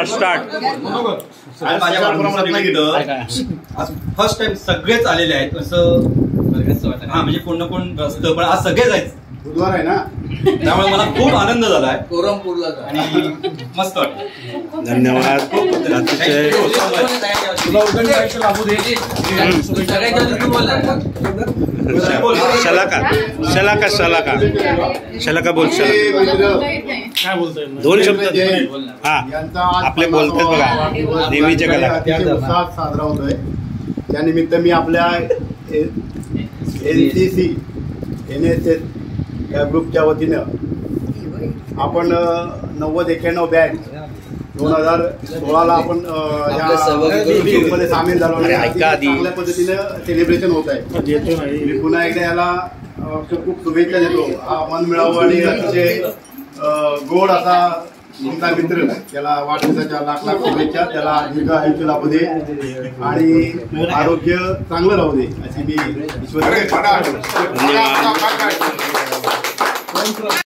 Start. आज माझ्या वाढदिवसानिमित्त फर्स्ट टाइम सगळेच आलेले आहेत असं. हा म्हणजे कोण ना कोण असतं पण आज सगळे जायचं बुधवार आहे ना, त्यामुळे मला खूप आनंद झालाय आणि मस्त वाटतं. धन्यवाद. अतिशय शलाका बोल. दोन शब्द हा आपले बोलतात बघा. देवीच्या कला साजरा होतोय. त्यानिमित्त मी आपल्या NCC NSS या ग्रुपच्या वतीनं आपण 90-91 बॅच 2016ला आपण मध्ये सामील झालो आणि चांगल्या पद्धतीनं सेलिब्रेशन होत आहे. मी पुन्हा एकदा याला खूप खूप शुभेच्छा देतो. हा मन मिळावं आणि अतिशय गोड असा तुमचा मित्र, त्याला वाढदिवसाच्या लाख लाख शुभेच्छा. त्याला दीर्घ आयुष्य लाभू दे आणि आरोग्य चांगलं राहू दे अशी मी ईश्वर